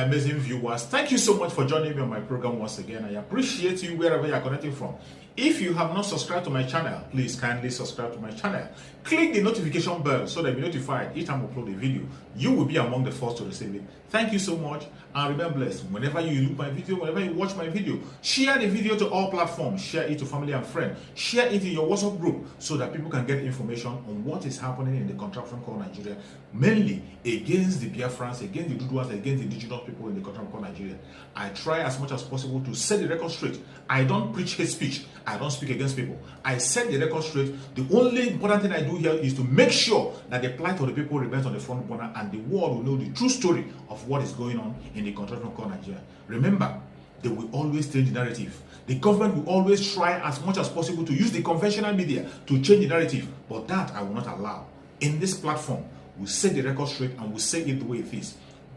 amazing viewers. Thank you so much for joining me on my program once again. I appreciate you wherever you are connecting from. If you have not subscribed to my channel, please kindly subscribe to my channel. Click the notification bell so that you'll be notified each time I upload a video. You will be among the first to receive it. Thank you so much and remain blessed. Whenever you look my video, whenever you watch my video, share the video to all platforms. Share it to family and friends. Share it in your WhatsApp group so that people can get information on what is happening in the contraption called Nigeria, mainly against the Biafrans, against the Duduas, against the indigenous people in the contraption called Nigeria. I try as much as possible to set the record straight. I don't preach hate speech. I don't speak against people. I set the record straight. The only important thing I do here is to make sure that the plight of the people remains on the front burner and the world will know the true story of what is going on in the contraption called Nigeria. Remember, they will always change the narrative. The government will always try as much as possible to use the conventional media to change the narrative, but that I will not allow. In this platform, we'll set the record straight and we'll say it the way it is.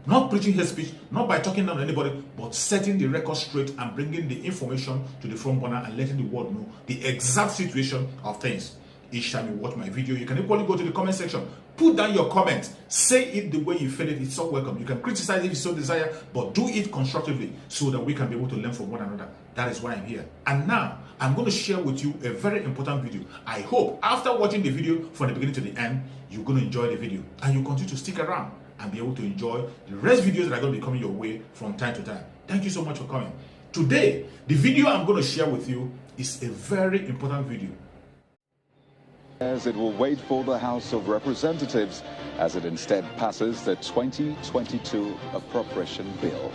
Not preaching hate speech, not by talking down to anybody, but setting the record straight and bringing the information to the front burner and letting the world know the exact situation of things. Each time you watch my video, you can equally go to the comment section, put down your comment, say it the way you feel it. It's so welcome. You can criticize if you so desire, but do it constructively so that we can be able to learn from one another. That is why I'm here. And now, I'm going to share with you a very important video. I hope after watching the video from the beginning to the end, you're going to enjoy the video and you continue to stick around and be able to enjoy the rest videos that are going to be coming your way from time to time. Thank you so much for coming. Today, the video I'm going to share with you is a very important video. As it will wait for the House of Representatives as it instead passes the 2022 appropriation bill.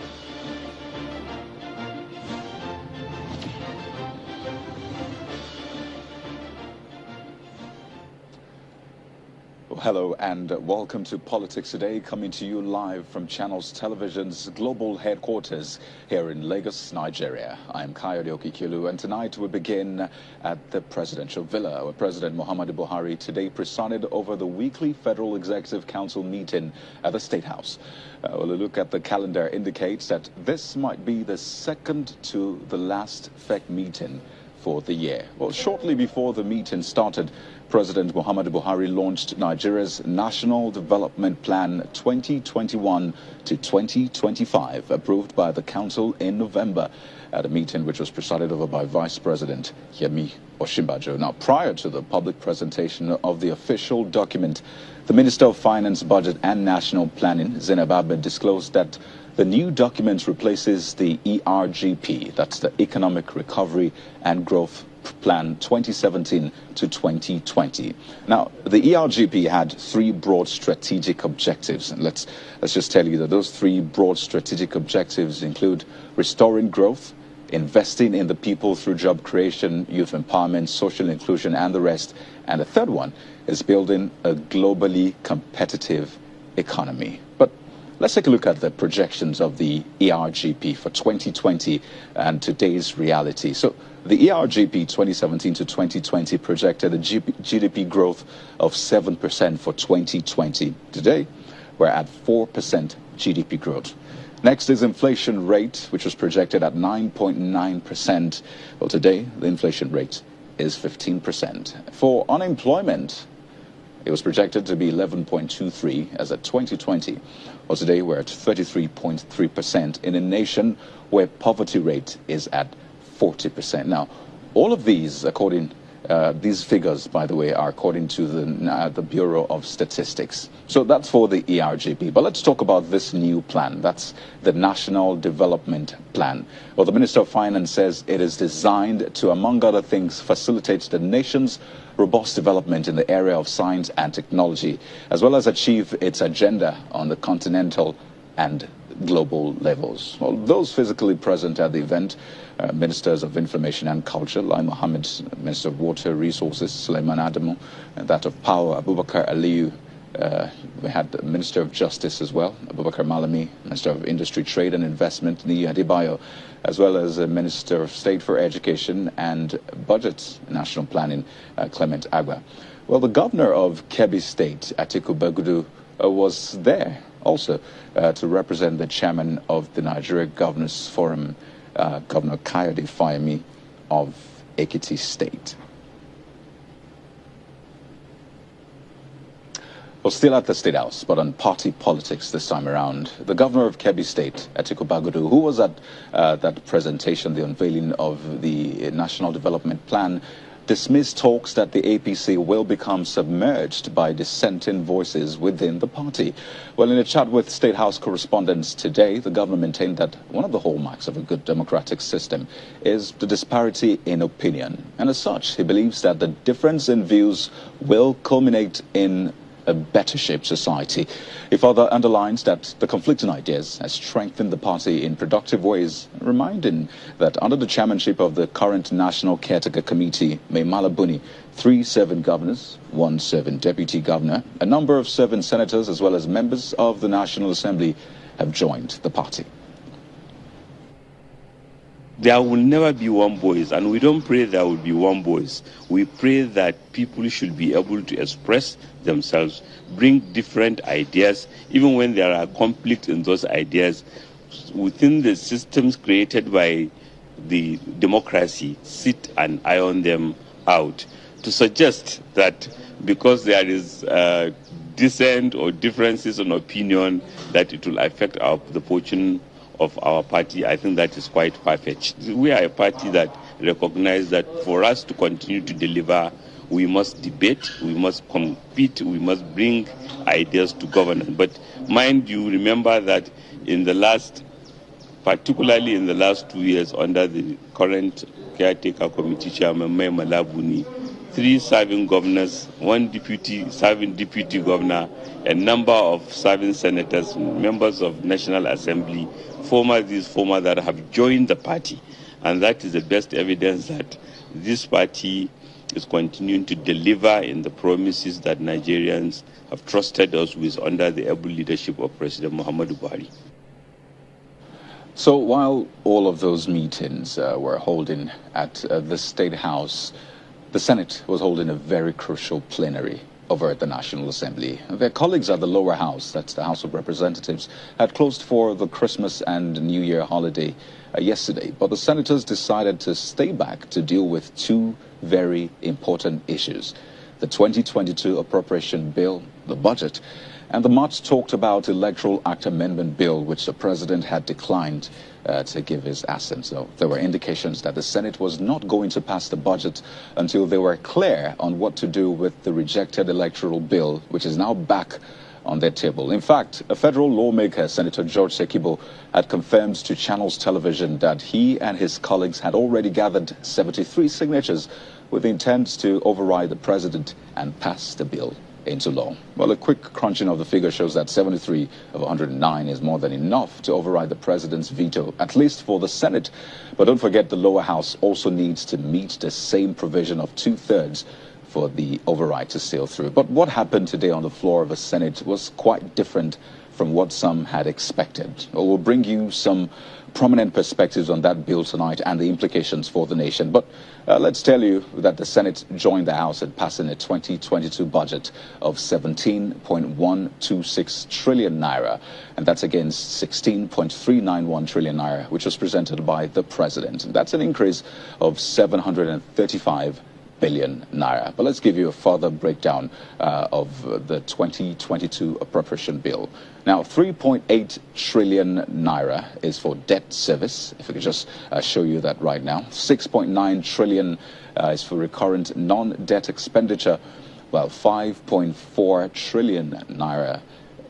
Hello and welcome to Politics Today, coming to you live from Channels Television's global headquarters here in Lagos, Nigeria. I'm Kayode Okikilu, and tonight we begin at the presidential villa, where President Muhammadu Buhari today presided over the weekly Federal Executive Council meeting at the State House. Well, a look at the calendar indicates that this might be the second to the last FEC meeting for the year. Well, shortly before the meeting started, President Muhammadu Buhari launched Nigeria's National Development Plan 2021 to 2025, approved by the Council in November at a meeting which was presided over by Vice President Yemi Osinbajo. Now, prior to the public presentation of the official document, the Minister of Finance, Budget and National Planning, Zainab Ahmed, disclosed that the new document replaces the ERGP, that's the Economic Recovery and Growth Plan 2017 to 2020. Now, the ERGP had three broad strategic objectives. And let's just tell you that those three broad strategic objectives include restoring growth, investing in the people through job creation, youth empowerment, social inclusion, and the rest. And the third one is building a globally competitive economy. But let's take a look at the projections of the ERGP for 2020 and today's reality. So the ERGP 2017 to 2020 projected a GDP growth of 7% for 2020. Today, we're at 4% GDP growth. Next is inflation rate, which was projected at 9.9%. Well, today, the inflation rate is 15%. For unemployment, it was projected to be 11.23 as at 2020. Well, today we're at 33.3% in a nation where poverty rate is at 40%. Now, all of these, these figures, by the way, are according to the Bureau of Statistics. So that's for the ERGP. But let's talk about this new plan. That's the National Development Plan. Well, the Minister of Finance says it is designed to, among other things, facilitate the nation's robust development in the area of science and technology, as well as achieve its agenda on the continental and global levels. Well, those physically present at the event, Ministers of Information and Culture, Lai Mohammed, Minister of Water Resources, Suleiman Adamu, and that of Power, Abubakar Aliyu. We had the Minister of Justice as well, Abubakar Malami, Minister of Industry, Trade and Investment, Niyi Adebayo, as well as the Minister of State for Education and Budget, National Planning, Clement Agba. Well, the Governor of Kebbi State, Atiku Bagudu, was there also to represent the Chairman of the Nigeria Governors Forum, Governor Kayode Fayemi of Ekiti State. Well, still at the State House, but on party politics this time around. The governor of Kebbi State, Atiku Bagudu, who was at that presentation, the unveiling of the National Development Plan, dismissed talks that the APC will become submerged by dissenting voices within the party. Well, in a chat with State House correspondents today, the governor maintained that one of the hallmarks of a good democratic system is the disparity in opinion. And as such, he believes that the difference in views will culminate in a better shaped society. He further underlines that the conflicting ideas has strengthened the party in productive ways, reminding that under the chairmanship of the current National Caretaker Committee, Mai Mala Buni, 3 serving governors, 1 serving deputy governor, a number of serving senators as well as members of the National Assembly have joined the party. There will never be one voice, and we don't pray there will be one voice. We pray that people should be able to express themselves, bring different ideas, even when there are conflicts in those ideas, within the systems created by the democracy, sit and iron them out. To suggest that because there is dissent or differences in opinion, that it will affect the fortune of our party, I think that is quite far-fetched. We are a party that recognizes that for us to continue to deliver, we must debate, we must compete, we must bring ideas to governance. But mind you, remember that particularly in the last 2 years, under the current Caretaker Committee Chairman, Mai Mala Buni, 3 serving governors, 1 serving deputy governor, a number of serving senators, members of National Assembly, former that have joined the party. And that is the best evidence that this party is continuing to deliver in the promises that Nigerians have trusted us with under the able leadership of President Muhammadu Buhari. So while all of those meetings were holding at the State House, the Senate was holding a very crucial plenary over at the National Assembly. Their colleagues at the lower house, that's the House of Representatives, had closed for the Christmas and New Year holiday yesterday. But the senators decided to stay back to deal with 2 very important issues: the 2022 appropriation bill, the budget, and the much talked about Electoral Act Amendment bill, which the president had declined to give his assent. So there were indications that the Senate was not going to pass the budget until they were clear on what to do with the rejected electoral bill, which is now back on their table. In fact, a federal lawmaker, Senator George Sekibo, had confirmed to Channels Television that he and his colleagues had already gathered 73 signatures with intent to override the president and pass the bill into law. Well, a quick crunching of the figure shows that 73 of 109 is more than enough to override the president's veto, at least for the Senate. But don't forget, the lower house also needs to meet the same provision of 2/3 for the override to sail through. But what happened today on the floor of the Senate was quite different from what some had expected. We'll bring you some prominent perspectives on that bill tonight and the implications for the nation. But let's tell you that the Senate joined the House in passing a 2022 budget of 17.126 trillion naira, and that's against 16.391 trillion naira, which was presented by the president. That's an increase of 735 billion naira. But let's give you a further breakdown of the 2022 appropriation bill. Now, 3.8 trillion naira is for debt service. If we could just show you that right now. 6.9 trillion is for recurrent non-debt expenditure, while 5.4 trillion naira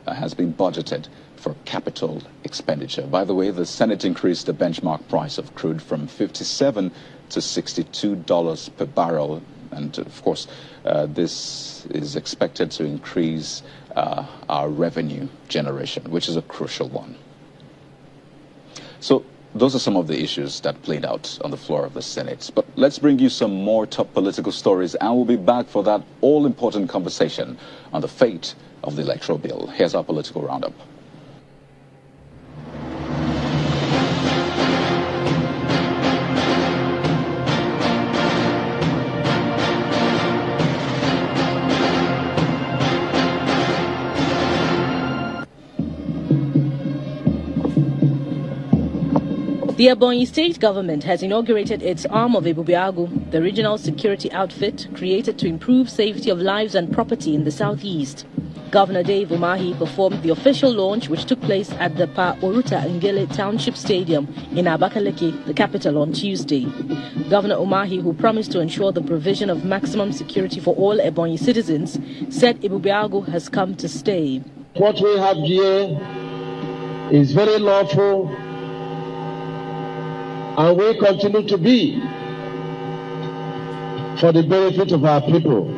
has been budgeted for capital expenditure. By the way, the Senate increased the benchmark price of crude from $57 to $62 per barrel. And of course, this is expected to increase our revenue generation, which is a crucial one. So those are some of the issues that played out on the floor of the Senate. But let's bring you some more top political stories, and we'll be back for that all-important conversation on the fate of the electoral bill. Here's our political roundup. The Ebonyi state government has inaugurated its arm of Ebubeagwu, the regional security outfit created to improve safety of lives and property in the southeast. Governor Dave Umahi performed the official launch, which took place at the Pa Oruta Ngele Township Stadium in Abakaliki, the capital, on Tuesday. Governor Umahi, who promised to ensure the provision of maximum security for all Ebonyi citizens, said Ibubiago has come to stay. What we have here is very lawful and will continue to be for the benefit of our people.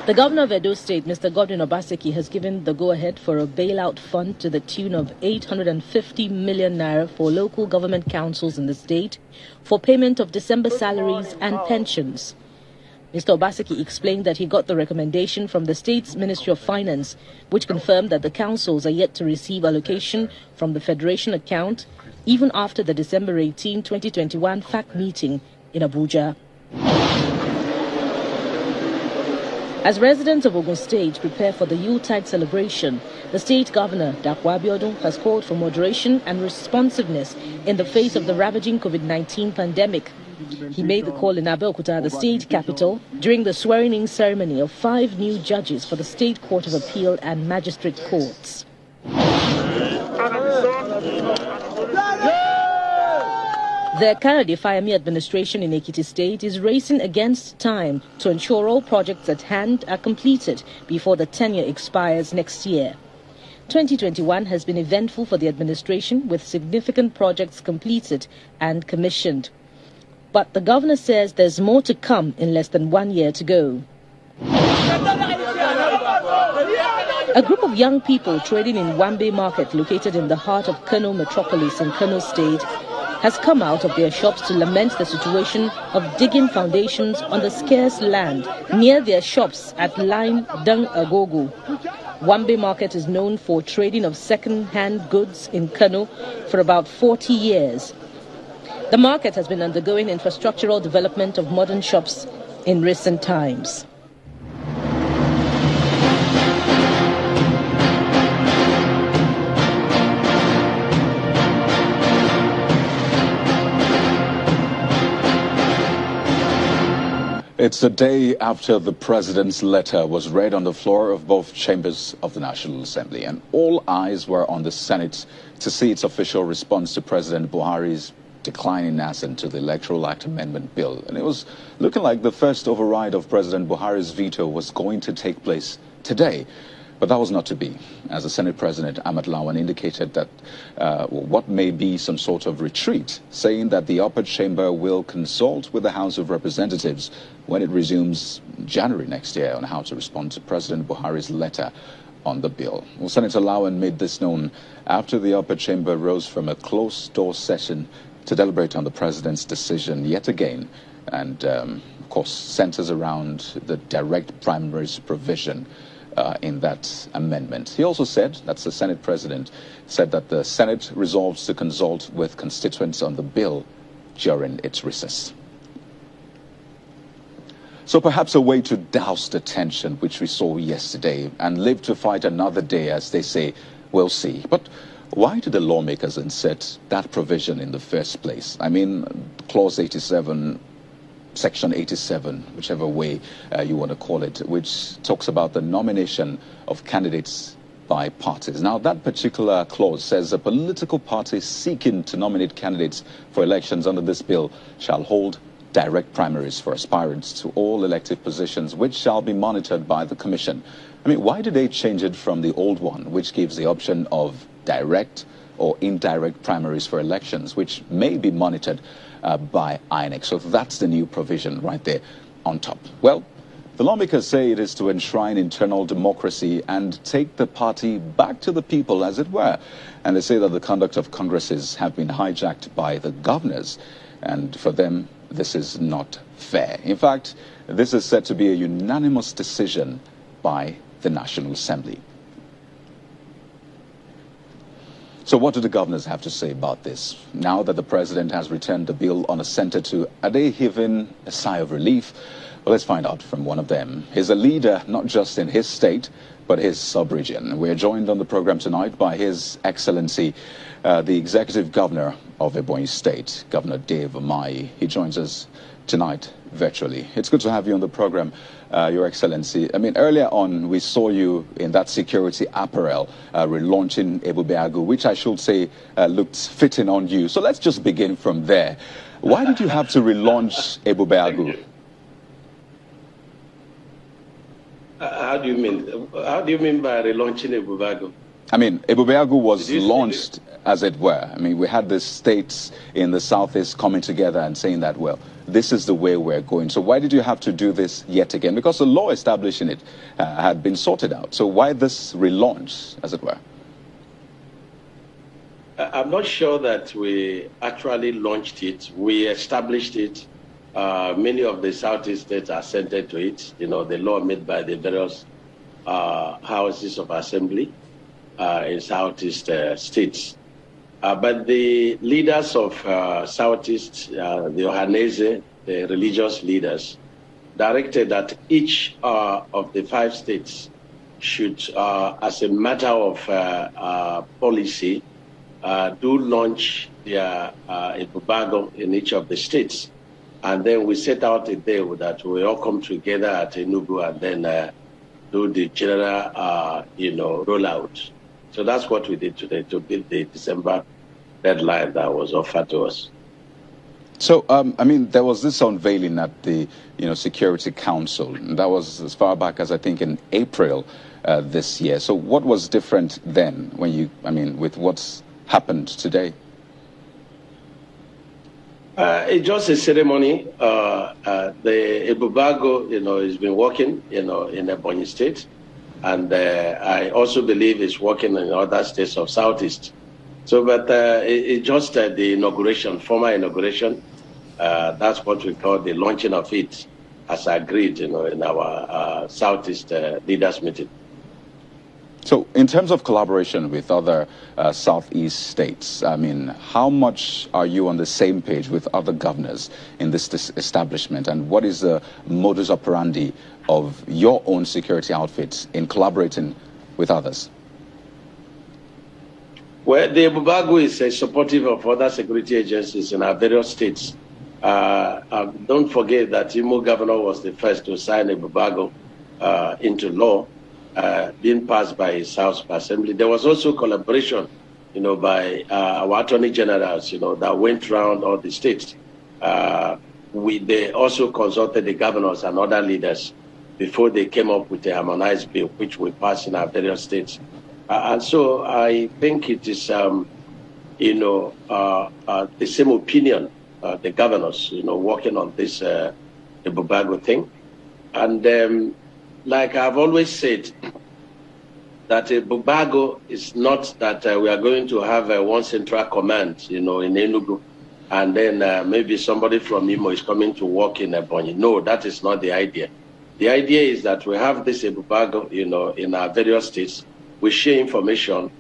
The governor of Edo State, Mr. Godwin Obaseki, has given the go-ahead for a bailout fund to the tune of 850 million naira for local government councils in the state for payment of December salaries and pensions. Mr. Obaseki explained that he got the recommendation from the state's Ministry of Finance, which confirmed that the councils are yet to receive allocation from the Federation account even after the December 18, 2021 FAC meeting in Abuja. As residents of Ogun State prepare for the Yuletide celebration, the state governor, Dapo Abiodun, has called for moderation and responsiveness in the face of the ravaging COVID-19 pandemic. He made the call in Abeokuta, the state capital, during the swearing-in ceremony of 5 new judges for the State Court of Appeal and Magistrate Courts. The Kayode Fayemi administration in Ekiti State is racing against time to ensure all projects at hand are completed before the tenure expires next year. 2021 has been eventful for the administration, with significant projects completed and commissioned. But the governor says there's more to come in less than 1 year to go. A group of young people trading in Wambe Market, located in the heart of Kano metropolis in Kano State, has come out of their shops to lament the situation of digging foundations on the scarce land near their shops at Line Dung Agogo. Wambe Market is known for trading of second-hand goods in Kano for about 40 years. The market has been undergoing infrastructural development of modern shops in recent times. It's the day after the president's letter was read on the floor of both chambers of the National Assembly, and all eyes were on the Senate to see its official response to President Buhari's declining assent to the Electoral Act Amendment Bill. And it was looking like the first override of President Buhari's veto was going to take place today. But that was not to be, as the Senate President Ahmed Lawan indicated that what may be some sort of retreat, saying that the upper chamber will consult with the House of Representatives when it resumes January next year on how to respond to President Buhari's letter on the bill. Well, Senator Lawan made this known after the upper chamber rose from a closed-door session to deliberate on the president's decision yet again, and of course centers around the direct primaries provision in that amendment. He also said, that's the Senate President, said that the Senate resolves to consult with constituents on the bill during its recess. So perhaps a way to douse the tension which we saw yesterday and live to fight another day, as they say, we'll see. But why did the lawmakers insert that provision in the first place? I mean, Clause 87, Section 87, whichever way you want to call it, which talks about the nomination of candidates by parties. Now, that particular clause says a political party seeking to nominate candidates for elections under this bill shall hold direct primaries for aspirants to all elective positions, which shall be monitored by the Commission. I mean, why did they change it from the old one, which gives the option of direct or indirect primaries for elections, which may be monitored by INEC? So that's the new provision right there on top. Well, the lawmakers say it is to enshrine internal democracy and take the party back to the people, as it were. And they say that the conduct of congresses have been hijacked by the governors, and for them, this is not fair. In fact, this is said to be a unanimous decision by the National Assembly. So what do the governors have to say about this? Now that the president has returned the bill on a center to, are they heaving a sigh of relief? Well, let's find out from one of them. He's a leader not just in his state, but his sub-region. We're joined on the program tonight by His Excellency, the Executive Governor of Ebonyi State, Governor Dave Umahi. He joins us tonight virtually. It's good to have you on the program, Your Excellency. I mean, earlier on, we saw you in that security apparel relaunching Ebube Agu, which I should say looked fitting on you. So let's just begin from there. Why did you have to relaunch Ebube Agu? How do you mean? How do you mean by relaunching Ebube Agu? I mean, Ebube Agu was launched, as it were. I mean, we had the states in the southeast coming together and saying that, well, this is the way we're going. So why did you have to do this yet again? Because the law establishing it had been sorted out. So why this relaunch, as it were? I'm not sure that we actually launched it. We established it. Many of the southeast states assented to it. You know, the law made by the various houses of assembly in southeast states. But the leaders of southeast, the Ohanese, the religious leaders, directed that each of the 5 states should, as a matter of policy, do launch their Ebube Agu in each of the states. And then we set out a day that we all come together at Enugu and then do the general, rollout. So that's what we did today to beat the December deadline that was offered to us. So, I mean, there was this unveiling at the, Security Council. And that was as far back as I think in April this year. So what was different then with what's happened today? It's just a ceremony. The Ebube Agu, has been working, in Ebonyi State. And I also believe it's working in other states of Southeast. So, but it's just the inauguration, formal inauguration. That's what we call the launching of it, as agreed, in our Southeast leaders meeting. So, in terms of collaboration with other Southeast states, I mean, how much are you on the same page with other governors in this establishment? And what is the modus operandi of your own security outfits in collaborating with others? Well, the Ebube Agu is supportive of other security agencies in our various states. Don't forget that Imo governor was the first to sign Ebube Agu into law, being passed by his House Assembly. There was also collaboration, by our attorney generals, that went around all the states. They also consulted the governors and other leaders before they came up with a harmonized bill, which we passed in our various states. And so I think it is, the same opinion, the governors, working on this Ebube Agu thing. And like I've always said, that Ebube Agu is not that we are going to have one central command, in Enugu, and then maybe somebody from Imo is coming to work in Ebonyi. No, that is not the idea. The idea is that we have this Ebube Agu, in our various states. We share information.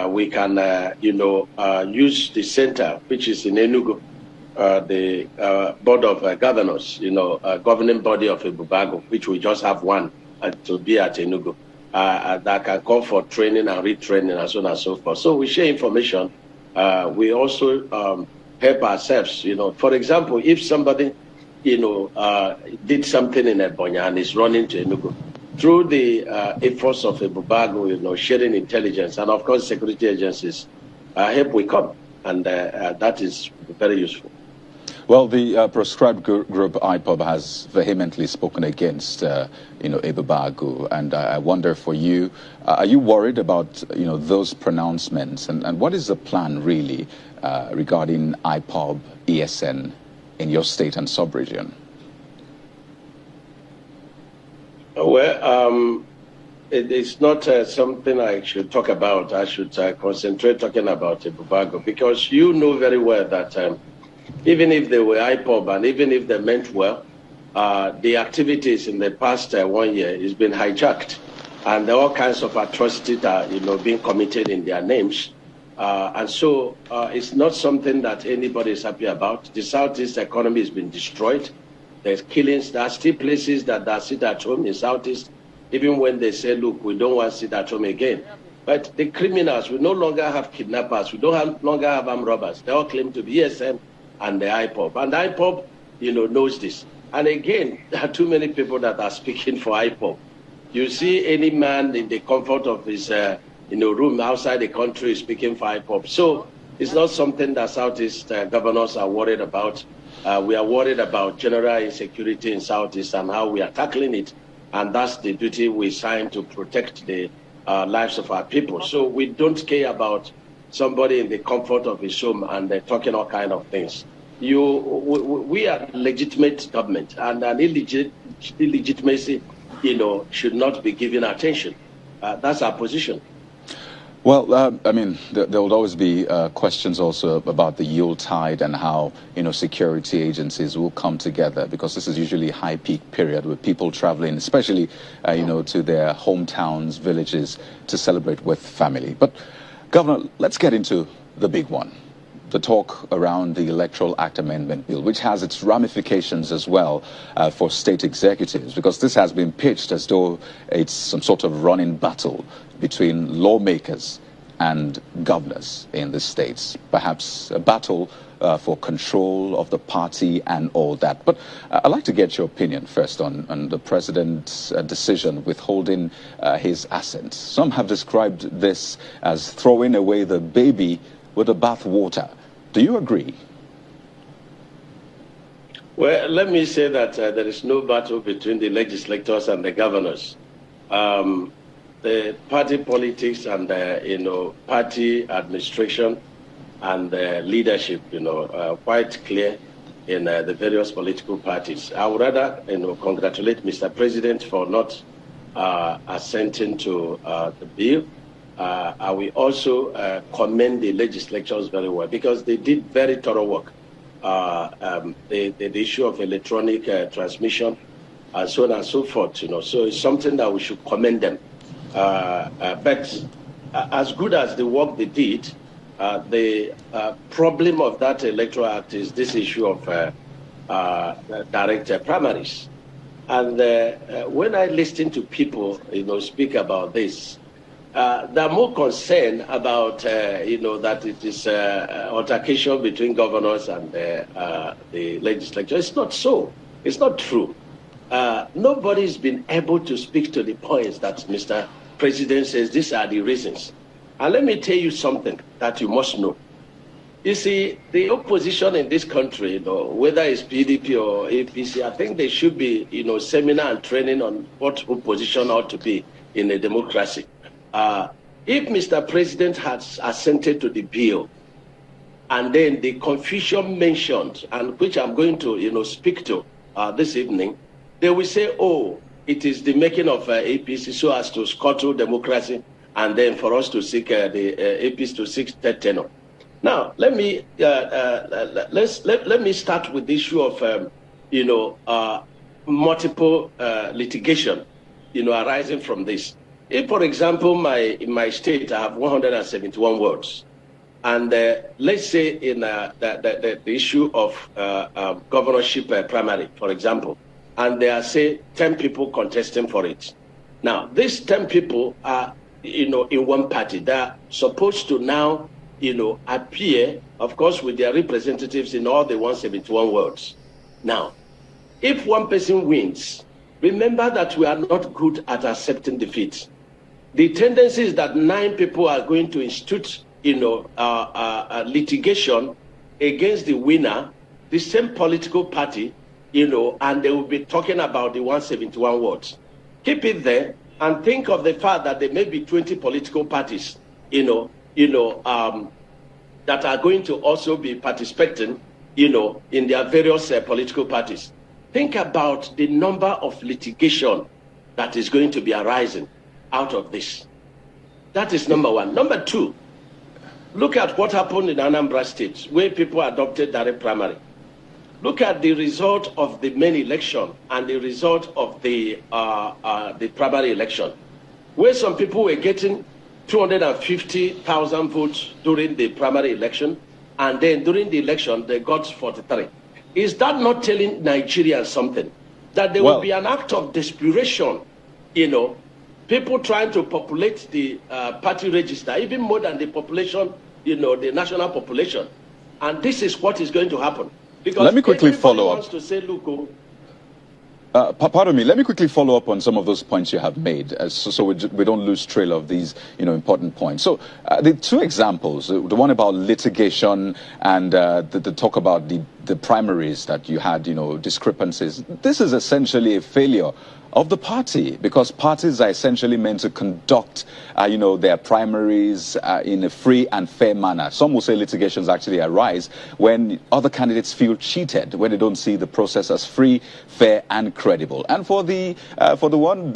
We can, use the center, which is in Enugu, the Board of Governors, governing body of Ebube Agu, which we just have one to be at Enugu, that can call for training and retraining and so on and so forth. So we share information. We also help ourselves. For example, if somebody, did something in Ebonyi and is running to Enugu, through the efforts of Ebube Agu, sharing intelligence, and of course security agencies, help will come, and that is very useful. Well, the proscribed group IPOB has vehemently spoken against, Ebube Agu, and I wonder for you, are you worried about, those pronouncements, and what is the plan really regarding IPOB, ESN in your state and sub-region? Well, it is not something I should talk about. I should concentrate talking about Ebube Agu, because you know very well that even if they were IPOB and even if they meant well, the activities in the past 1 year has been hijacked, and all kinds of atrocities are, being committed in their names. And so it's not something that anybody is happy about. The Southeast economy has been destroyed. There's killings. There are still places that sit at home in Southeast, even when they say, look, we don't want to sit at home again. But the criminals, we no longer have kidnappers. We don't longer have armed robbers. They all claim to be ESN and the IPOB. And the IPOB, knows this. And again, there are too many people that are speaking for IPOB. You see any man in the comfort of his room outside the country speaking for IPOB. So it's not something that Southeast governors are worried about. We are worried about general insecurity in Southeast and how we are tackling it. And that's the duty we signed to protect the lives of our people. So we don't care about somebody in the comfort of his home and talking all kind of things. We are legitimate government, and an illegitimacy, should not be given attention. That's our position. Well, I mean, there will always be questions also about the Yuletide and how, security agencies will come together, because this is usually a high peak period with people traveling, especially, to their hometowns, villages, to celebrate with family. But, Governor, let's get into the big one. The talk around the Electoral Act Amendment Bill, which has its ramifications as well for state executives, because this has been pitched as though it's some sort of running battle between lawmakers and governors in the states, perhaps a battle for control of the party and all that. But I'd like to get your opinion first on the president's decision withholding his assent. Some have described this as throwing away the baby with the bathwater. Do you agree? Well, let me say that there is no battle between the legislators and the governors. The party politics and party administration and leadership, quite clear in the various political parties. I would rather, congratulate Mr. President for not assenting to the bill. I will also commend the legislatures very well, because they did very thorough work. The issue of electronic transmission and so on and so forth, so it's something that we should commend them. But as good as the work they did, the problem of that Electoral Act is this issue of direct primaries. And when I listen to people, speak about this, they're more concerned about, that it is altercation between governors and the legislature. It's not so. It's not true. Nobody's been able to speak to the points that Mr. President says these are the reasons. And let me tell you something that you must know. You see, the opposition in this country, whether it's PDP or APC, I think there should be, seminar and training on what opposition ought to be in a democracy. If Mr. President has assented to the bill, and then the confusion mentioned, and which I'm going to, speak to this evening, they will say, oh, it is the making of APC so as to scuttle democracy, and then for us to seek the APC to seek third tenure. Now, let me let me start with the issue of multiple litigation, arising from this. If, for example, in my state I have 171 wards, and let's say in the issue of governorship primary, for example, and there are, say, 10 people contesting for it. Now, these 10 people are, in one party. They're supposed to now, appear, of course, with their representatives in all the 171 wards. Now, if one person wins, remember that we are not good at accepting defeat. The tendency is that 9 people are going to institute, litigation against the winner, the same political party, and they will be talking about the 171 wards. Keep it there and think of the fact that there may be 20 political parties, that are going to also be participating, in their various political parties. Think about the number of litigation that is going to be arising out of this. That is number one. Number two, look at what happened in Anambra State, where people adopted direct primary. Look at the result of the main election and the result of the primary election, where some people were getting 250,000 votes during the primary election, and then during the election they got 43. Is that not telling Nigerians something? That there will be an act of desperation, people trying to populate the party register, even more than the population, the national population. And this is what is going to happen. Because let me quickly follow up. Wants to say, look, Pardon me, let me quickly follow up on some of those points you have made, so we don't lose trail of these, important points. So the two examples, the one about litigation and the talk about the primaries that you had, discrepancies, this is essentially a failure of the party, because parties are essentially meant to conduct, their primaries in a free and fair manner. Some will say litigations actually arise when other candidates feel cheated, when they don't see the process as free, fair, and credible. And for the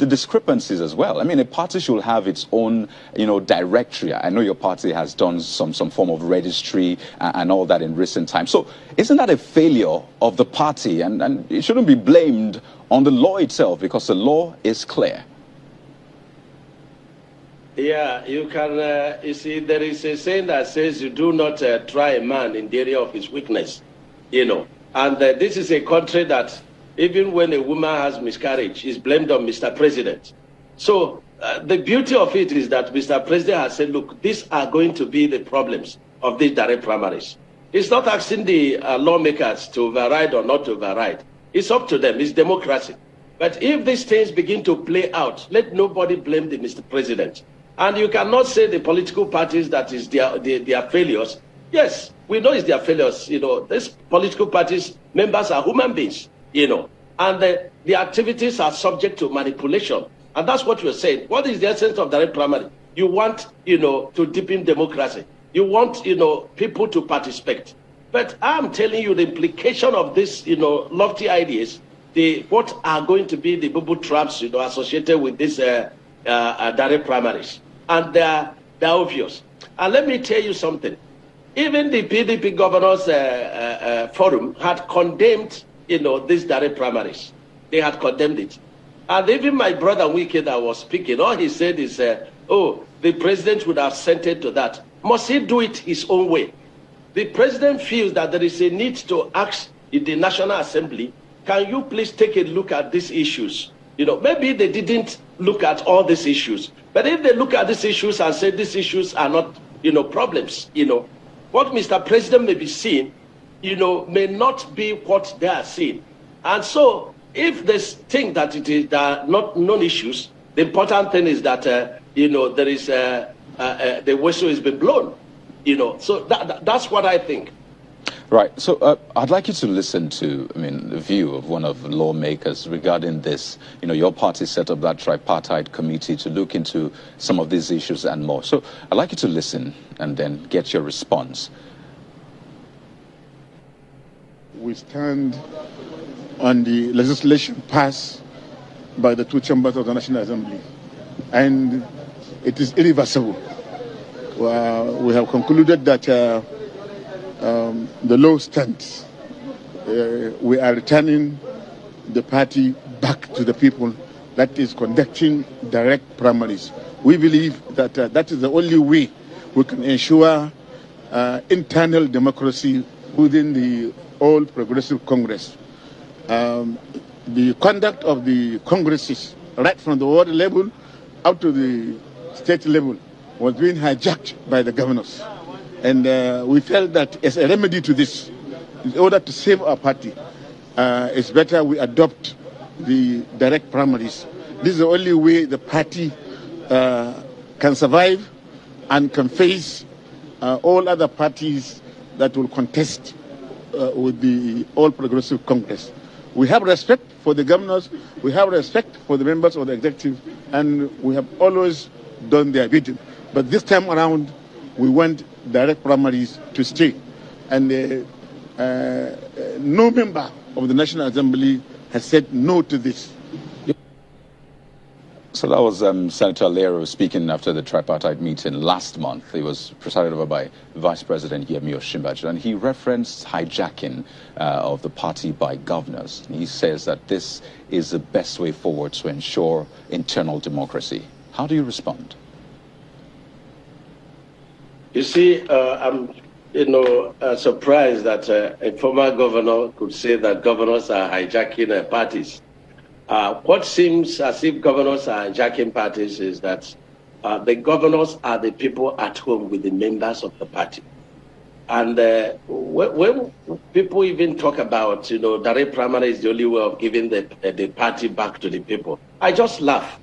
discrepancies as well. I mean, a party should have its own, directory. I know your party has done some form of registry and all that in recent times. So isn't that a failure of the party? And it shouldn't be blamed on the law itself, because the law is clear. Yeah, you can, you see, there is a saying that says you do not try a man in the area of his weakness, And this is a country that even when a woman has miscarriage, is blamed on Mr. President. So the beauty of it is that Mr. President has said, look, these are going to be the problems of these direct primaries. It's not asking the lawmakers to override or not to override. It's up to them. It's democracy. But if these things begin to play out, let nobody blame the Mr. President. And you cannot say the political parties that is their failures. Yes, we know it's their failures. These political parties members are human beings, and the activities are subject to manipulation. And that's what you're saying. What is the essence of direct primary? You want, to deepen democracy. You want, people to participate. But I'm telling you the implication of this, lofty ideas, what are going to be the bubble traps, associated with these direct primaries. And they're obvious. And let me tell you something. Even the PDP Governors Forum had condemned, these direct primaries. They had condemned it. And even my brother Wike that was speaking, all he said is, the president would have sent it to that. Must he do it his own way? The president feels that there is a need to ask in the National Assembly, can you please take a look at these issues? Maybe they didn't look at all these issues. But if they look at these issues and say these issues are not, problems, what Mr. President may be seeing, may not be what they are seeing. And so if they think that there are not non-issues, the important thing is that, there is the whistle has been blown. So that's what I think. Right. So I'd like you to listen to, the view of one of the lawmakers regarding this. Your party set up that tripartite committee to look into some of these issues and more. So I'd like you to listen and then get your response. We stand on the legislation passed by the two chambers of the National Assembly, and it is irreversible. We have concluded that the law stands. We are returning the party back to the people, that is conducting direct primaries. We believe that that is the only way we can ensure internal democracy within the All Progressive Congress. The conduct of the congresses, right from the ward level up to the state level, was being hijacked by the governors. And we felt that as a remedy to this, in order to save our party, it's better we adopt the direct primaries. This is the only way the party can survive and can face all other parties that will contest with the All Progressive Congress. We have respect for the governors, we have respect for the members of the executive, and we have always done their bidding. But this time around, we want direct primaries to stay. And no member of the National Assembly has said no to this. So that was Senator Alero speaking after the tripartite meeting last month. He was presided over by Vice President Yemi Osinbajo, and he referenced hijacking of the party by governors. He says that this is the best way forward to ensure internal democracy. How do you respond? You see, I'm surprised that a former governor could say that governors are hijacking parties. What seems as if governors are hijacking parties is that the governors are the people at home with the members of the party. And when people even talk about, direct primary is the only way of giving the party back to the people, I just laugh.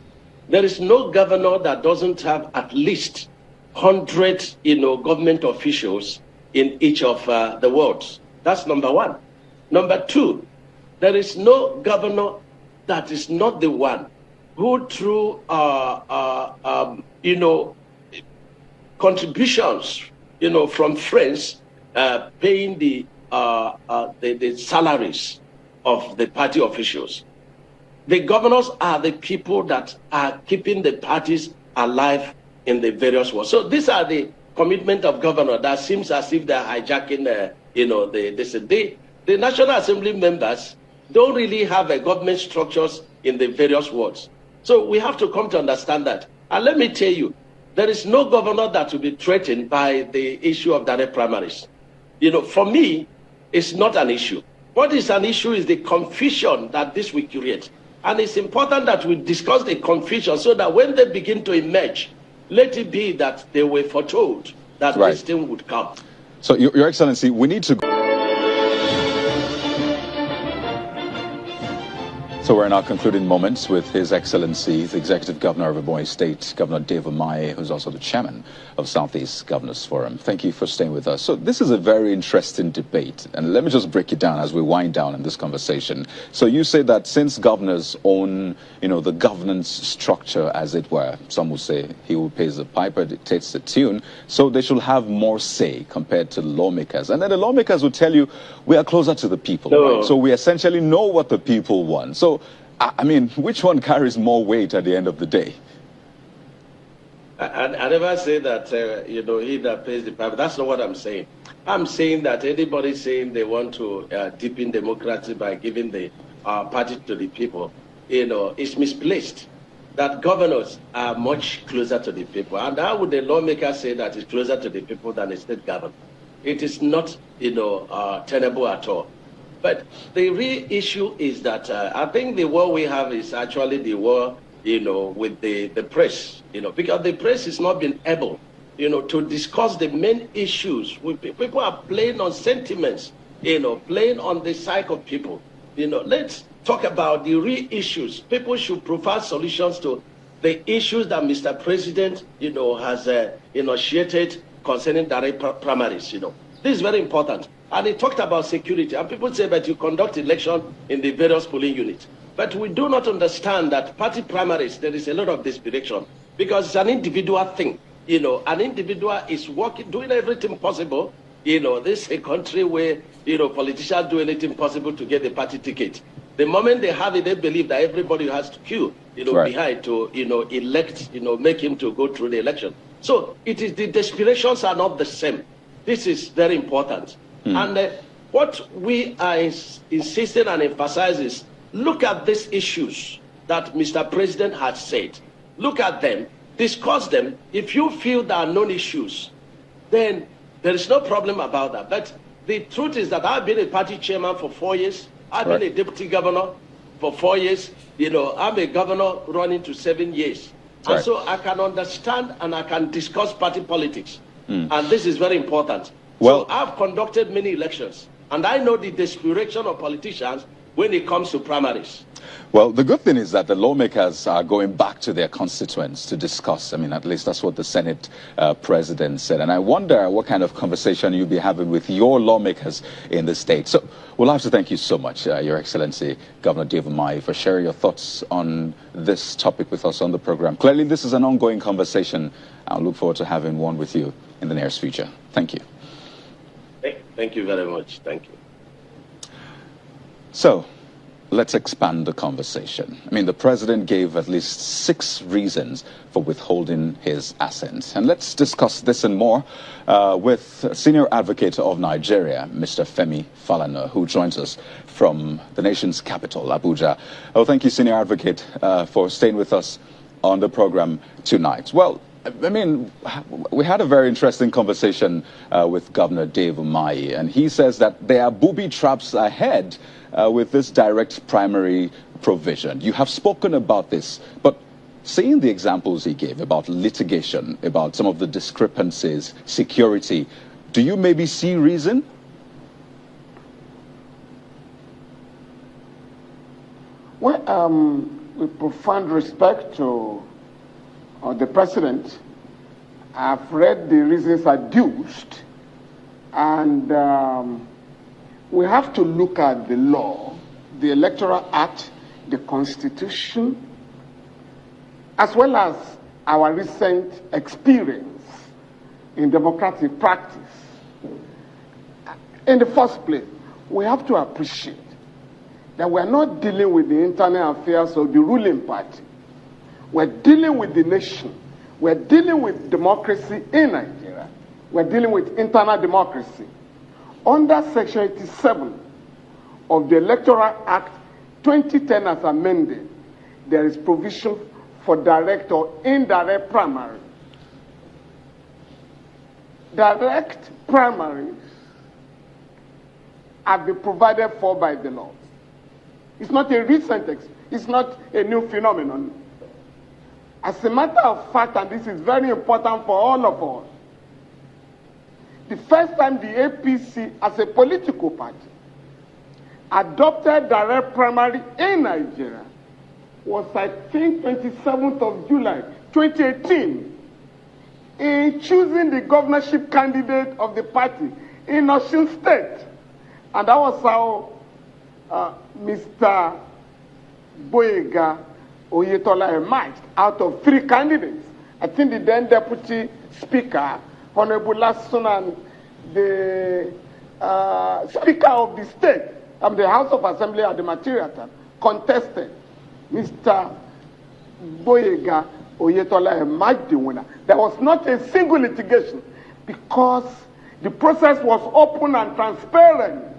There is no governor that doesn't have at least 100, government officials in each of the wards. That's number one. Number two, there is no governor that is not the one who, through contributions, from friends, paying the salaries of the party officials. The governors are the people that are keeping the parties alive in the various wards. So these are the commitment of governor that seems as if they're hijacking, the National Assembly members don't really have a government structures in the various wards. So we have to come to understand that. And let me tell you, there is no governor that will be threatened by the issue of direct primaries. For me, it's not an issue. What is an issue is the confusion that this will create. And it's important that we discuss the confusion so that when they begin to emerge, let it be that they were foretold that this thing would come. So, Your Excellency, we need to... So we're in our concluding moments with His Excellency, the Executive Governor of Ebonyi State, Governor Dave Umahi, who's also the chairman of Southeast Governors Forum. Thank you for staying with us. So this is a very interesting debate, and let me just break it down as we wind down in this conversation. So you say that since governors own, the governance structure, as it were, some will say he who pays the piper dictates the tune, so they should have more say compared to lawmakers. And then the lawmakers will tell you, we are closer to the people, right? So we essentially know what the people want. So I mean, which one carries more weight at the end of the day? I never say that, he that pays the piper. That's not what I'm saying. I'm saying that anybody saying they want to deepen democracy by giving the party to the people, is misplaced. That governors are much closer to the people. And how would the lawmaker say that it's closer to the people than a state governor? It is not, tenable at all. But the real issue is that I think the war we have is actually the war, with the press, because the press has not been able, to discuss the main issues. People are playing on sentiments, playing on the psyche of people. Let's talk about the real issues. People should provide solutions to the issues that Mr. President, has initiated concerning direct primaries. This is very important. And he talked about security. And people say that you conduct election in the various polling units. But we do not understand that party primaries, there is a lot of desperation because it's an individual thing. An individual is doing everything possible. This is a country where, politicians do anything possible to get a party ticket. The moment they have it, they believe that everybody has to queue, behind to, elect, make him to go through the election. So the desperations are not the same. This is very important. And what we are insisting and emphasizing is, look at these issues that Mr. President has said. Look at them, discuss them. If you feel there are non-issues, then there is no problem about that. But the truth is that I've been a party chairman for 4 years. I've been a deputy governor for 4 years. I'm a governor running to 7 years. And so I can understand and I can discuss party politics. And this is very important. Well, so I've conducted many elections, and I know the desperation of politicians when it comes to primaries. Well, the good thing is that the lawmakers are going back to their constituents to discuss. I mean, at least that's what the Senate president said. And I wonder what kind of conversation you'll be having with your lawmakers in the state. So we'll have to thank you so much, Your Excellency, Governor Dave Umahi, for sharing your thoughts on this topic with us on the program. Clearly, this is an ongoing conversation. I'll look forward to having one with you in the nearest future. Thank you. Thank you very much. Thank you. So, let's expand the conversation. I mean, the president gave at least 6 reasons for withholding his assent. And let's discuss this and more with Senior Advocate of Nigeria, Mr. Femi Falana, who joins us from the nation's capital, Abuja. Oh, thank you, Senior Advocate, for staying with us on the program tonight. Well, I mean, we had a very interesting conversation with Governor Dave Umahi, and he says that there are booby traps ahead with this direct primary provision. You have spoken about this, but seeing the examples he gave about litigation, about some of the discrepancies, security, Do you maybe see reason? Well, with profound respect to the president, I've read the reasons adduced, and we have to look at the law, the Electoral Act, the Constitution, as well as our recent experience in democratic practice. In the first place, we have to appreciate that we're not dealing with the internal affairs of the ruling party. We're dealing with the nation. We're dealing with democracy in Nigeria. We're dealing with internal democracy. Under Section 87 of the Electoral Act 2010 as amended, there is provision for direct or indirect primary. Direct primaries have been provided for by the law. It's not a recent, it's not a new phenomenon. As a matter of fact, and this is very important for all of us, the first time the APC as a political party adopted direct primary in Nigeria was, I think, 27th of July, 2018, in choosing the governorship candidate of the party in Osun State. And that was how Mr. Gboyega Oyetola emerged out of 3 candidates. I think the then Deputy Speaker, Honorable Lasun, and the Speaker of the State, the House of Assembly at the material time, contested. Mr. Gboyega Oyetola emerged the winner. There was not a single litigation because the process was open and transparent.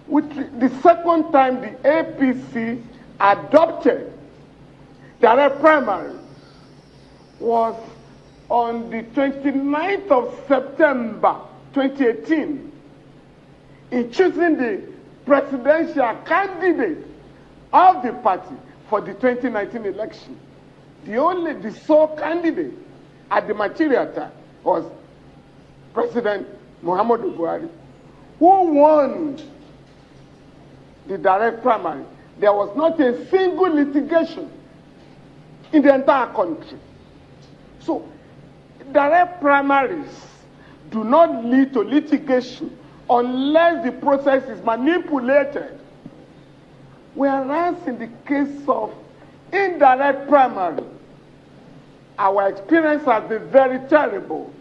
The second time the APC adopted direct primary was on the 29th of September 2018 in choosing the presidential candidate of the party for the 2019 election. The sole candidate at the material time was President Muhammadu Buhari, who won the direct primary. There was not a single litigation in the entire country. So, direct primaries do not lead to litigation unless the process is manipulated. Whereas in the case of indirect primary, our experience has been very terrible.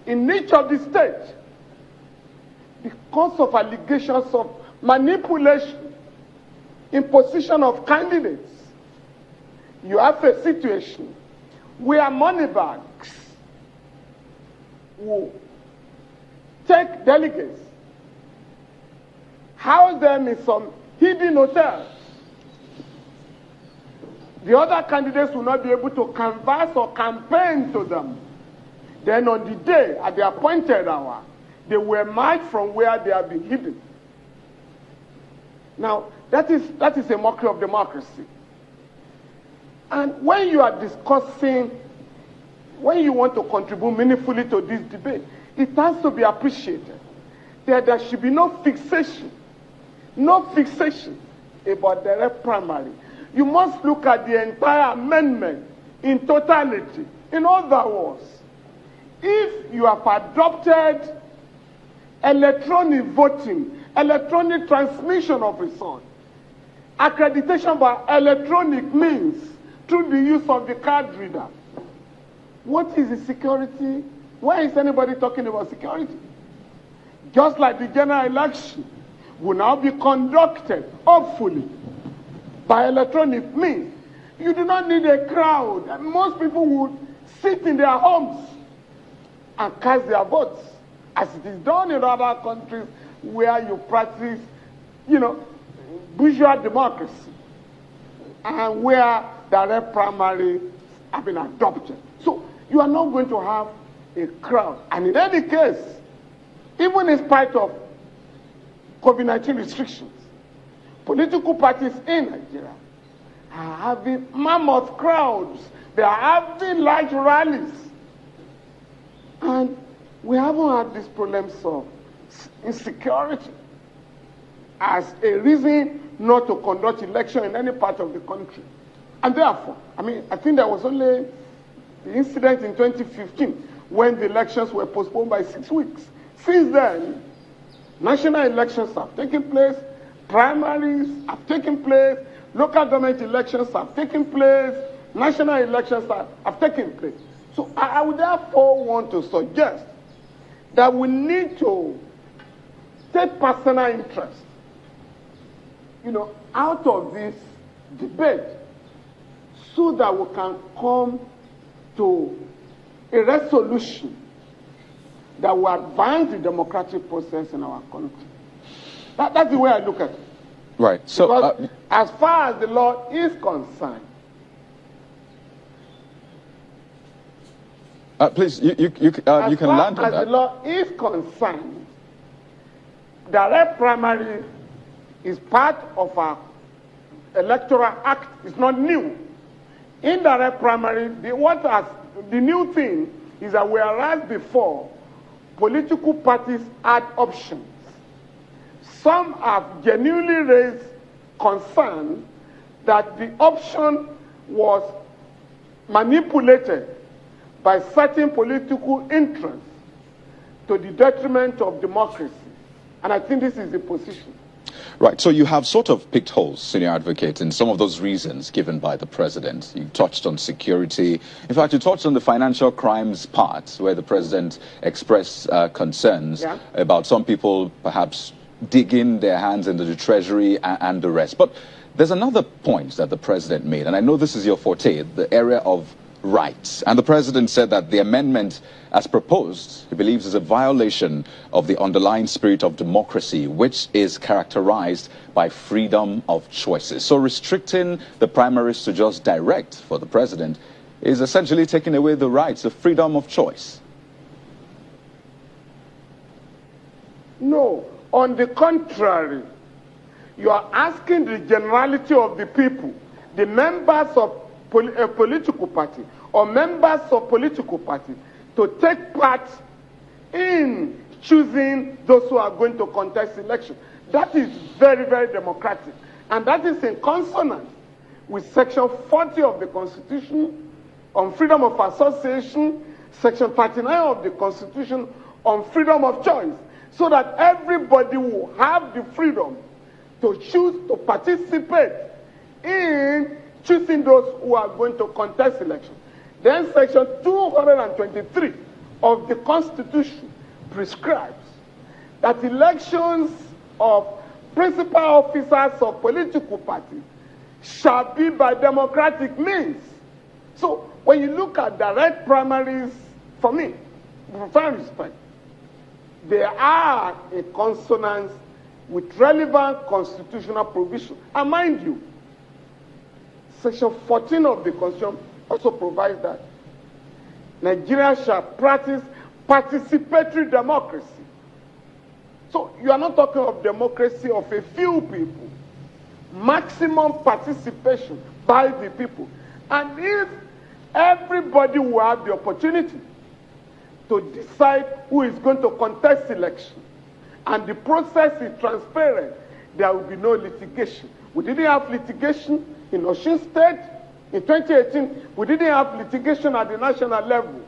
In each of the states, because of allegations of manipulation, imposition of candidates, you have a situation where money bags will take delegates, house them in some hidden hotels. The other candidates will not be able to canvass or campaign to them. Then on the day, at the appointed hour, they were marched from where they have been hidden. Now, that is a mockery of democracy. And when you are discussing, when you want to contribute meaningfully to this debate, it has to be appreciated that there should be no fixation about direct primary. You must look at the entire amendment in totality. In other words, if you have adopted electronic voting, electronic transmission of results, accreditation by electronic means through the use of the card reader, what is the security? Why is anybody talking about security? Just like the general election will now be conducted, hopefully, by electronic means. You do not need a crowd. And most people would sit in their homes and cast their votes, as it is done in other countries where you practice, bourgeois democracy, and where direct primary have been adopted. So you are not going to have a crowd. And in any case, even in spite of COVID-19 restrictions, political parties in Nigeria are having mammoth crowds. They are having large rallies. And we haven't had these problems of insecurity as a reason not to conduct election in any part of the country. And therefore, I think there was only the incident in 2015 when the elections were postponed by 6 weeks. Since then, national elections have taken place, primaries have taken place, local government elections have taken place, national elections have taken place. So I would therefore want to suggest that we need to take personal interest, out of this debate so that we can come to a resolution that will advance the democratic process in our country. That's the way I look at it. Right. So, because as far as the law is concerned, please, you can land on that. As the law is concerned, direct primary is part of our electoral act. It's not new. Indirect primary, the new thing is that whereas before political parties had options, some have genuinely raised concern that the option was manipulated by certain political interests to the detriment of democracy. And I think this is the position. Right, so you have sort of picked holes, senior advocate, in some of those reasons given by the president. You touched on security. In fact, you touched on the financial crimes part, where the president expressed concerns about some people perhaps digging their hands into the treasury and the rest. But there's another point that the president made, and I know this is your forte, the area of rights. And the president said that the amendment as proposed, he believes, is a violation of the underlying spirit of democracy, which is characterized by freedom of choices. So restricting the primaries to just direct for the president is essentially taking away the rights, the freedom of choice. No, on the contrary, you are asking the generality of the people, the members of a political party or members of political parties, to take part in choosing those who are going to contest election. That is very, very democratic. And that is in consonance with Section 40 of the Constitution on freedom of association, Section 39 of the Constitution on freedom of choice, so that everybody will have the freedom to choose to participate in choosing those who are going to contest election. Then Section 223 of the Constitution prescribes that elections of principal officers of political parties shall be by democratic means. So when you look at direct primaries, for me, with full respect, they are a consonance with relevant constitutional provision. And mind you, Section 14 of the Constitution also provides that Nigeria shall practice participatory democracy. So you are not talking of democracy of a few people. Maximum participation by the people. And if everybody will have the opportunity to decide who is going to contest election, and the process is transparent, there will be no litigation. We didn't have litigation in Osun State. In 2018, we didn't have litigation at the national level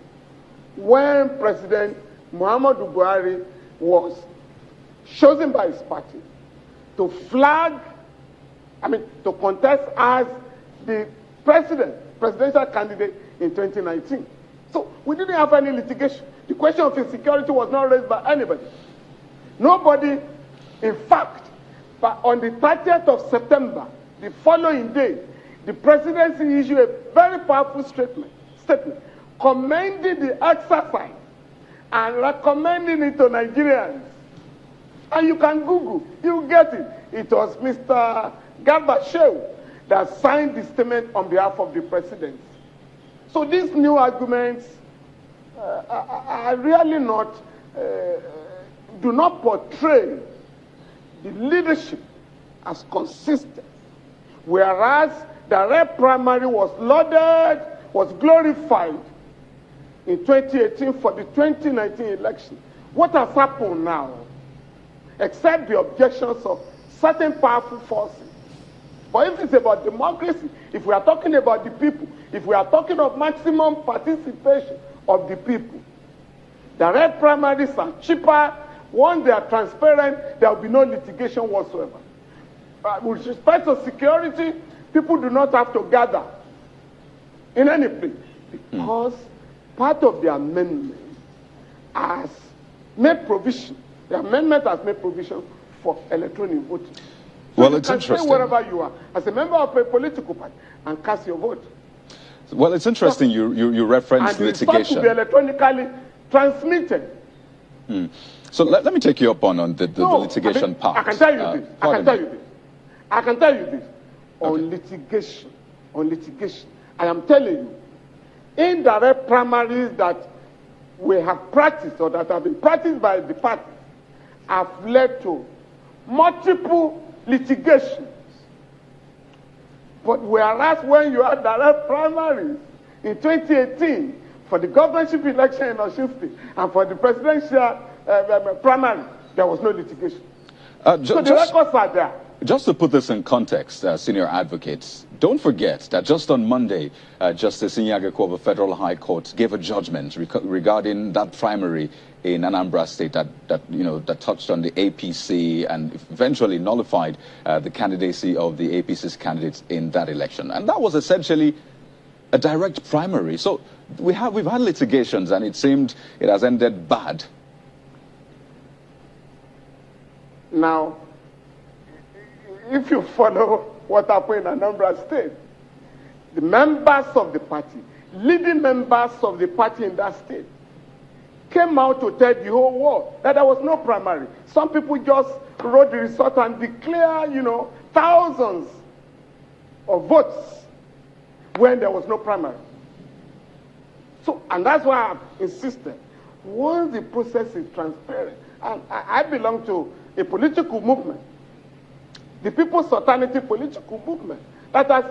when President Muhammadu Buhari was chosen by his party to to contest as the presidential candidate in 2019. So we didn't have any litigation. The question of insecurity was not raised by anybody. Nobody, in fact, but on the 30th of September, the following day, the presidency issued a very powerful statement commending the exercise and recommending it to Nigerians. And you can Google, you get it. It was Mr. Garba Shehu that signed the statement on behalf of the presidency. So these new arguments are really not, do not portray the leadership as consistent. Whereas direct primary was lauded, was glorified in 2018 for the 2019 election. What has happened now? Except the objections of certain powerful forces. But if it's about democracy, if we are talking about the people, if we are talking of maximum participation of the people, direct primaries are cheaper. Once they are transparent, there will be no litigation whatsoever. With respect to security, people do not have to gather in any place because part of the amendment has made provision. The amendment has made provision for electronic voting. So well, you it's can interesting. stay wherever you are as a member of a political party and cast your vote. Well, it's interesting you reference and litigation. And it's to be electronically transmitted. So let me take you up on the litigation part. I can tell you this. I can tell you this. On litigation, I am telling you, indirect primaries that we have practiced or that have been practiced by the party have led to multiple litigations. But whereas when you had direct primaries in 2018 for the governorship election in Osun State and for the presidential primary, there was no litigation. So the records are there. Just to put this in context, senior advocates, don't forget that just on Monday, Justice Inyageko of the Federal High Court gave a judgment regarding that primary in Anambra State that touched on the APC and eventually nullified the candidacy of the APC's candidates in that election. And that was essentially a direct primary. So we've had litigations, and it seemed it has ended bad. Now, if you follow what happened in Anambra State, the members of the party, leading members of the party in that state, came out to tell the whole world that there was no primary. Some people just wrote the result and declared, thousands of votes when there was no primary. So, and that's why I've insisted, once the process is transparent, and I belong to a political movement, the People's Alternative Political Movement, that has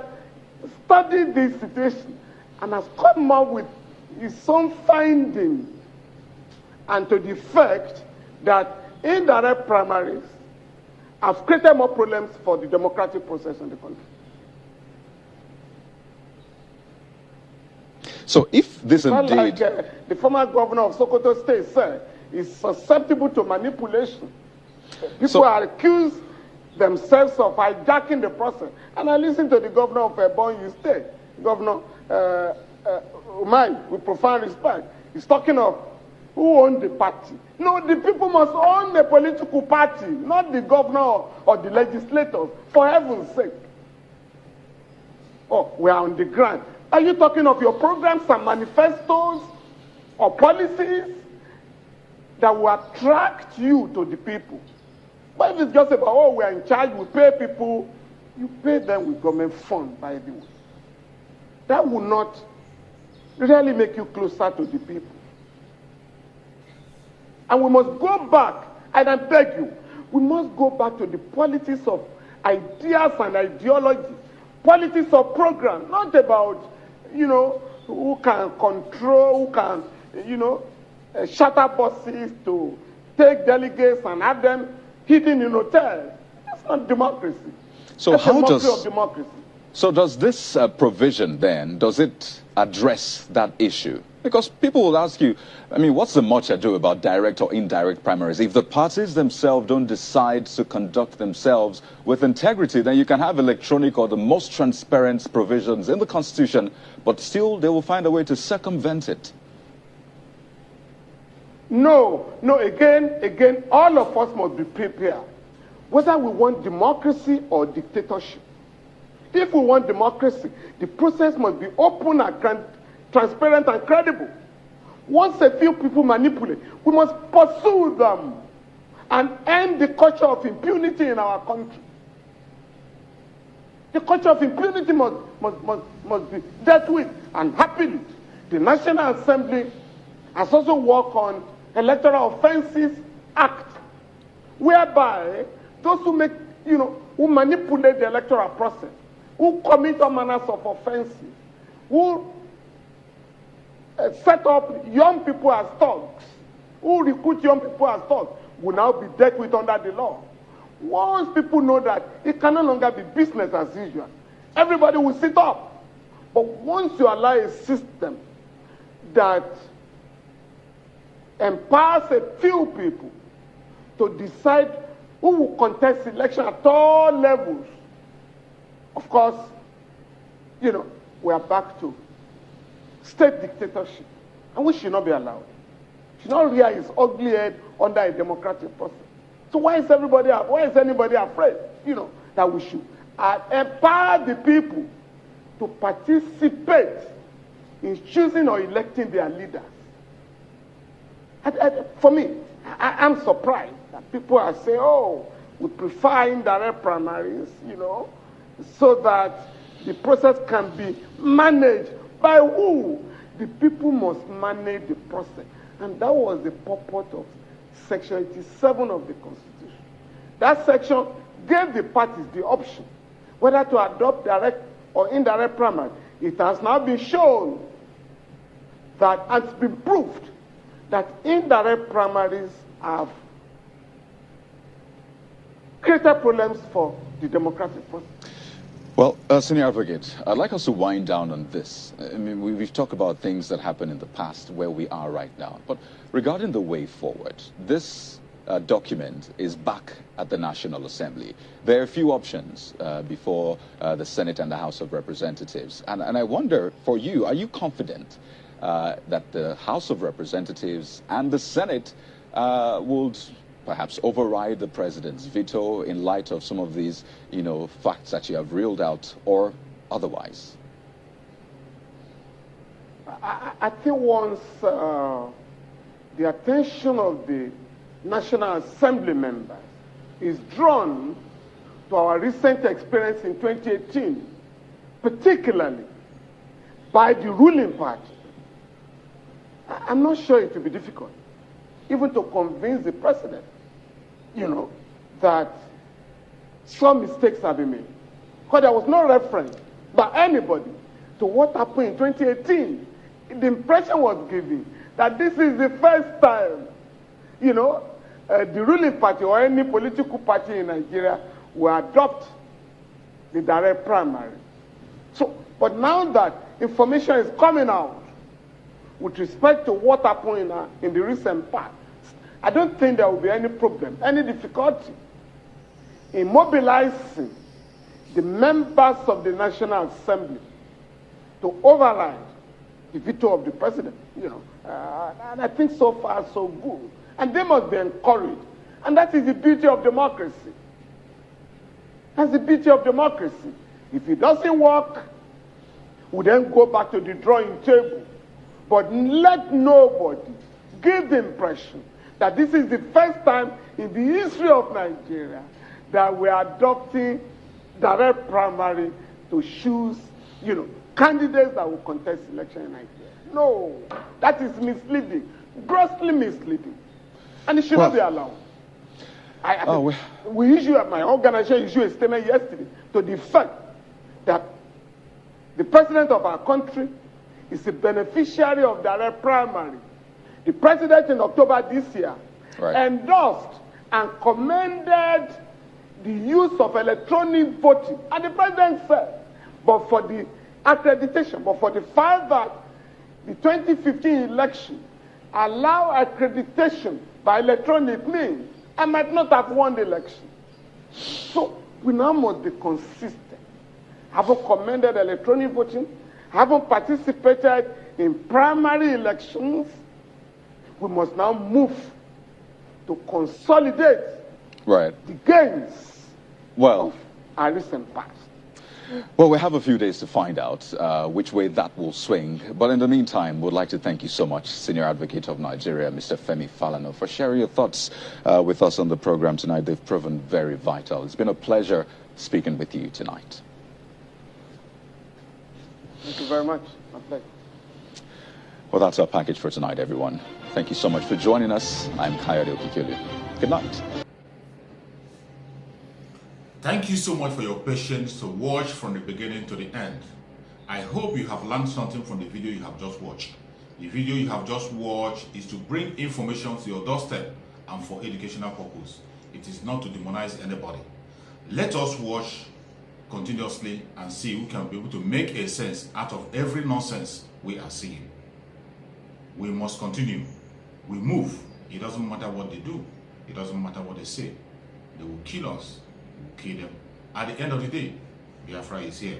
studied this situation and has come up with its own findings, and to the effect that indirect primaries have created more problems for the democratic process in the country. So if this indeed... Like the former governor of Sokoto State said, is susceptible to manipulation. People are accused themselves of hijacking the process. And I listened to the governor of Ebonyi State, Governor Umai, with profound respect. He's talking of who owned the party. No, the people must own the political party, not the governor or the legislators, for heaven's sake. Oh, we are on the ground. Are you talking of your programs and manifestos or policies that will attract you to the people? But if it's just about, oh, we are in charge, we pay people, you pay them with government funds, by the way. That will not really make you closer to the people. And we must go back, and I beg you, we must go back to the politics of ideas and ideology, politics of program, not about, who can control, who can, shatter buses to take delegates and have them hidden in hotels. That's not democracy. So That's how of democracy. So does this provision then, does it address that issue? Because people will ask you, what's the much ado about direct or indirect primaries? If the parties themselves don't decide to conduct themselves with integrity, then you can have electronic or the most transparent provisions in the Constitution, but still they will find a way to circumvent it. No, again, all of us must be prepared, whether we want democracy or dictatorship. If we want democracy, the process must be open and transparent and credible. Once a few people manipulate, we must pursue them and end the culture of impunity in our country. The culture of impunity must be dealt with, and happily, the National Assembly has also worked on Electoral Offences Act, whereby those who who manipulate the electoral process, who commit all manners of offenses, who set up young people as thugs, who recruit young people as thugs, will now be dealt with under the law. Once people know that it can no longer be business as usual, everybody will sit up. But once you allow a system that empowers a few people to decide who will contest election at all levels, of course, you know, we are back to state dictatorship, and we should not be allowed. Should not rear his ugly head under a democratic process. So why is anybody afraid, you know, that we should empower the people to participate in choosing or electing their leaders? For me, I'm surprised that people are saying, oh, we prefer indirect primaries, you know, so that the process can be managed by who? The people must manage the process. And that was the purport of Section 87 of the Constitution. That section gave the parties the option whether to adopt direct or indirect primary. It has now been shown that, and it's been proved, that indirect primaries have created problems for the democratic process. Well, Senior Advocate, I'd like us to wind down on this. I mean, we've talked about things that happened in the past, where we are right now. But regarding the way forward, this document is back at the National Assembly. There are a few options before the Senate and the House of Representatives. And I wonder, for you, are you confident that the House of Representatives and the Senate would perhaps override the president's veto in light of some of these, you know, facts that you have reeled out, or otherwise? I think once the attention of the National Assembly members is drawn to our recent experience in 2018, particularly by the ruling party, I'm not sure it will be difficult even to convince the president, you know, that some mistakes have been made. Because there was no reference by anybody to what happened in 2018. The impression was given that this is the first time, you know, the ruling party or any political party in Nigeria will adopt the direct primary. So, but now that information is coming out with respect to what happened in the recent past, I don't think there will be any problem, any difficulty in mobilizing the members of the National Assembly to override the veto of the president, you know. And I think so far so good. And they must be encouraged. And that is the beauty of democracy. That's the beauty of democracy. If it doesn't work, we then go back to the drawing table. But let nobody give the impression that this is the first time in the history of Nigeria that we are adopting direct primary to choose, you know, candidates that will contest election in Nigeria. No, that is misleading, grossly misleading, and it should not be allowed. My organization issued a statement yesterday to the fact that the president of our country is a beneficiary of direct primary. The president in October this year endorsed and commended the use of electronic voting. And the president said, but for the accreditation, but for the fact that the 2015 election allowed accreditation by electronic means, I might not have won the election. So we now must be consistent. Having commended electronic voting, having participated in primary elections, we must now move to consolidate the gains of our recent past. Well, we have a few days to find out which way that will swing. But in the meantime, we'd like to thank you so much, Senior Advocate of Nigeria, Mr. Femi Falana, for sharing your thoughts with us on the program tonight. They've proven very vital. It's been a pleasure speaking with you tonight. Thank you very much. My pleasure. Well, that's our package for tonight, everyone. Thank you so much for joining us. I'm Kayode Okikelu. Good night. Thank you so much for your patience to watch from the beginning to the end. I hope you have learned something from the video you have just watched. The video you have just watched is to bring information to your doorstep and for educational purpose. It is not to demonize anybody. Let us watch continuously and see who can be able to make a sense out of every nonsense we are seeing. We must continue. We move. It doesn't matter what they do. It doesn't matter what they say. They will kill us. We will kill them. At the end of the day, Biafra is here.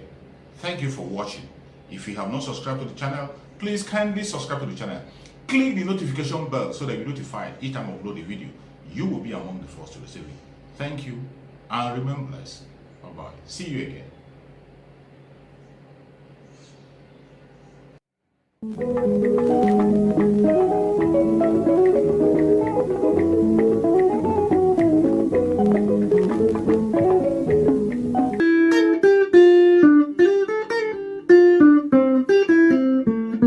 Thank you for watching. If you have not subscribed to the channel, please kindly subscribe to the channel. Click the notification bell so that you're notified each time I upload a video. You will be among the first to receive it. Thank you and remain blessed. Bye-bye. See you again.